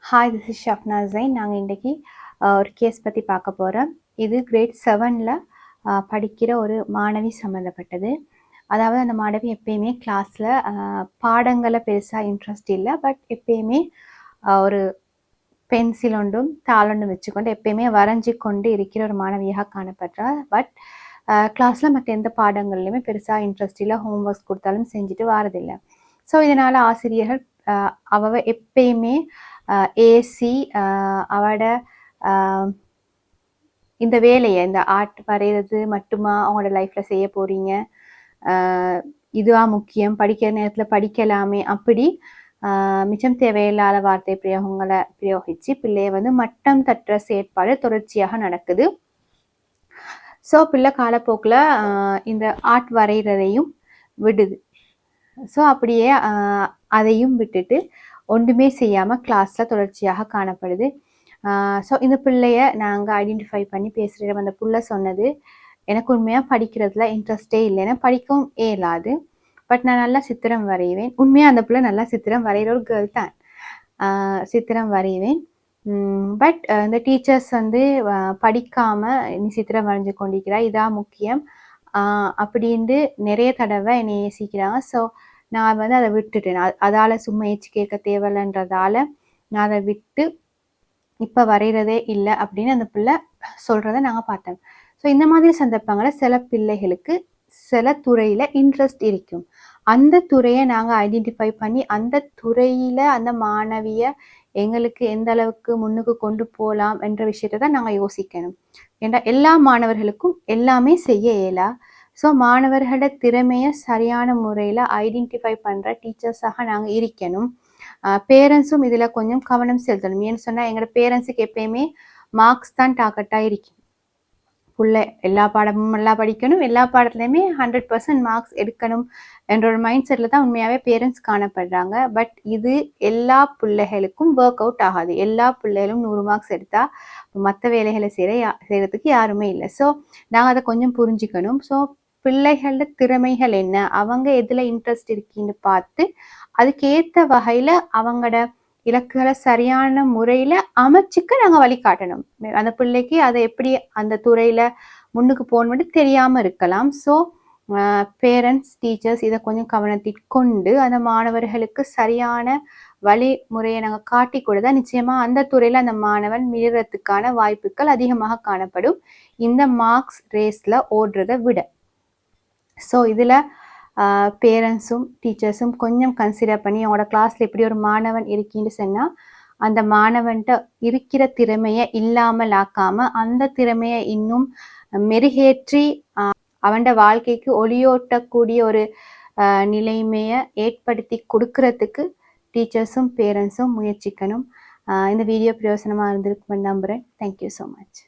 Hi, this is Shabna Jain. நாங்கள் இன்றைக்கி ஒரு கேஸ் பற்றி பார்க்க போகிறோம். இது கிரேட் 7ல் படிக்கிற ஒரு மாணவி சம்மந்தப்பட்டது. அதாவது அந்த மாணவி எப்பயுமே கிளாஸில் பாடங்களை பெருசாக இன்ட்ரெஸ்ட் இல்லை. பட் எப்பயுமே ஒரு பென்சில் ஒன்றும் தாளொன்றும் வச்சுக்கொண்டு எப்பயுமே வரைஞ்சி கொண்டு இருக்கிற ஒரு மாணவியாக காணப்படுறார். பட் கிளாஸில் மற்ற எந்த பாடங்கள்லையுமே பெருசாக இன்ட்ரெஸ்ட் இல்லை. ஹோம்ஒர்க்ஸ் கொடுத்தாலும் செஞ்சுட்டு வாரதில்லை. ஸோ இதனால் ஆசிரியர்கள் அவ எப்பயுமே ஏசி அவட இந்த வேலையை, இந்த ஆர்ட் வரைகிறது மட்டுமா அவங்களோட லைஃப்பில் செய்ய போகிறீங்க, இதுவாக முக்கியம், படிக்கிற நேரத்தில் படிக்கலாமே, அப்படி மிச்சம் தேவையில்லாத வார்த்தை பிரயோகங்களை பிரயோகித்து பிள்ளையை மட்டம் தட்டுற செயற்பாடு தொடர்ச்சியாக நடக்குது. ஸோ பிள்ளை காலப்போக்கில் இந்த ஆர்ட் வரைகிறதையும் விடுது. ஸோ அப்படியே அதையும் விட்டுட்டு ஒன்றுமே செய்யாமல் கிளாஸில் தொடர்ச்சியாக காணப்படுது. ஸோ இந்த பிள்ளைய நாங்கள் ஐடென்டிஃபை பண்ணி பேசுகிற அந்த பிள்ளை சொன்னது, எனக்கு உண்மையாக படிக்கிறதுல இன்ட்ரெஸ்டே இல்லைன்னா படிக்கவும் இயலாது, பட் நான் நல்லா சித்திரம் வரைவேன். உண்மையாக அந்த பிள்ளை நல்லா சித்திரம் வரைகிற ஒரு கேர்ள் தான். சித்திரம் வரைவேன். பட் இந்த டீச்சர்ஸ் படிக்காமல் நீ சித்திரம் வரைஞ்சி கொண்டிருக்கிறா, இதான் முக்கியம் அப்படின்ட்டு நிறைய தடவை என்னை யோசிக்கிறாங்க. ஸோ நான் அதை விட்டுட்டேன். அதால் சும்மா ஏச்சு கேட்க தேவையில்லைன்றதால நான் அதை விட்டு இப்போ வரைகிறதே இல்லை அப்படின்னு அந்த பிள்ளை சொல்கிறத நாங்கள் பார்த்தோம். ஸோ இந்த மாதிரி சந்தர்ப்பங்களில் சில பிள்ளைகளுக்கு சில துறையில் இன்ட்ரெஸ்ட் இருக்கும். அந்த துறையை நாங்கள் ஐடென்டிஃபை பண்ணி அந்த துறையில் அந்த மாணவியை எங்களுக்கு எந்த அளவுக்கு முன்னுக்கு கொண்டு போகலாம் என்ற விஷயத்தை தான் நாங்கள் யோசிக்கணும். ஏன்னா எல்லா மாணவர்களுக்கும் எல்லாமே செய்ய இயலா. ஸோ மாணவர்களோட திறமையை சரியான முறையில் ஐடென்டிஃபை பண்ணுற டீச்சர்ஸாக நாங்கள் இருக்கணும். பேரண்ட்ஸும் இதில் கொஞ்சம் கவனம் செலுத்தணும். ஏன்னு சொன்னால் எங்களோட பேரண்ட்ஸுக்கு எப்பயுமே மார்க்ஸ் தான் டார்கெட்டாக இருக்கும். புள்ள எல்லா பாடமும் நல்லா படிக்கணும், எல்லா பாடத்துலையுமே 100% மார்க்ஸ் எடுக்கணும் என்ற ஒரு மைண்ட் செட்டில் தான் உண்மையாகவே பேரண்ட்ஸ் காணப்படுறாங்க. பட் இது எல்லா பிள்ளைகளுக்கும் ஒர்க் அவுட் ஆகாது. எல்லா பிள்ளைகளும் 100 மார்க்ஸ் எடுத்தால் மற்ற வேலைகளை செய்கிறதுக்கு யாருமே இல்லை. ஸோ நாங்கள் அதை கொஞ்சம் புரிஞ்சுக்கணும். ஸோ பிள்ளைகளோட திறமைகள் என்ன, அவங்க எதில் இன்ட்ரெஸ்ட் இருக்குன்னு பார்த்து அதுக்கேற்ற வகையில் அவங்களோட இலக்குகளை சரியான முறையில் அமைச்சுக்க நாங்கள் வழிகாட்டணும். அந்த பிள்ளைக்கு அதை எப்படி அந்த துறையில் முன்னுக்கு போகணும்னு தெரியாமல் இருக்கலாம். ஸோ பேரண்ட்ஸ், டீச்சர்ஸ் இதை கொஞ்சம் கவனத்தில் கொண்டு அந்த மாணவர்களுக்கு சரியான வழிமுறையை நாங்கள் காட்டி கொடுத்தா நிச்சயமாக அந்த துறையில் அந்த மாணவன் மீறதுக்கான வாய்ப்புகள் அதிகமாக காணப்படும், இந்த மார்க்ஸ் ரேஸில் ஓடுறதை விட. ஸோ இதில் பேரண்ட்ஸும் டீச்சர்ஸும் கொஞ்சம் கன்சிடர் பண்ணி அவங்களோட கிளாஸில் எப்படி ஒரு மாணவன் இருக்கின்னு சொன்னால் அந்த மாணவன்கிட்ட இருக்கிற திறமையை இல்லாமல் ஆக்காமல் அந்த திறமையை இன்னும் மெருகேற்றி அவனோட வாழ்க்கைக்கு ஒளியோட்டக்கூடிய ஒரு நிலைமையை ஏற்படுத்தி கொடுக்கறதுக்கு டீச்சர்ஸும் பேரண்ட்ஸும் முயற்சிக்கணும். இந்த வீடியோ பிரயோசனமாக இருந்திருக்குன்னு நம்புகிறேன். Thank you so much.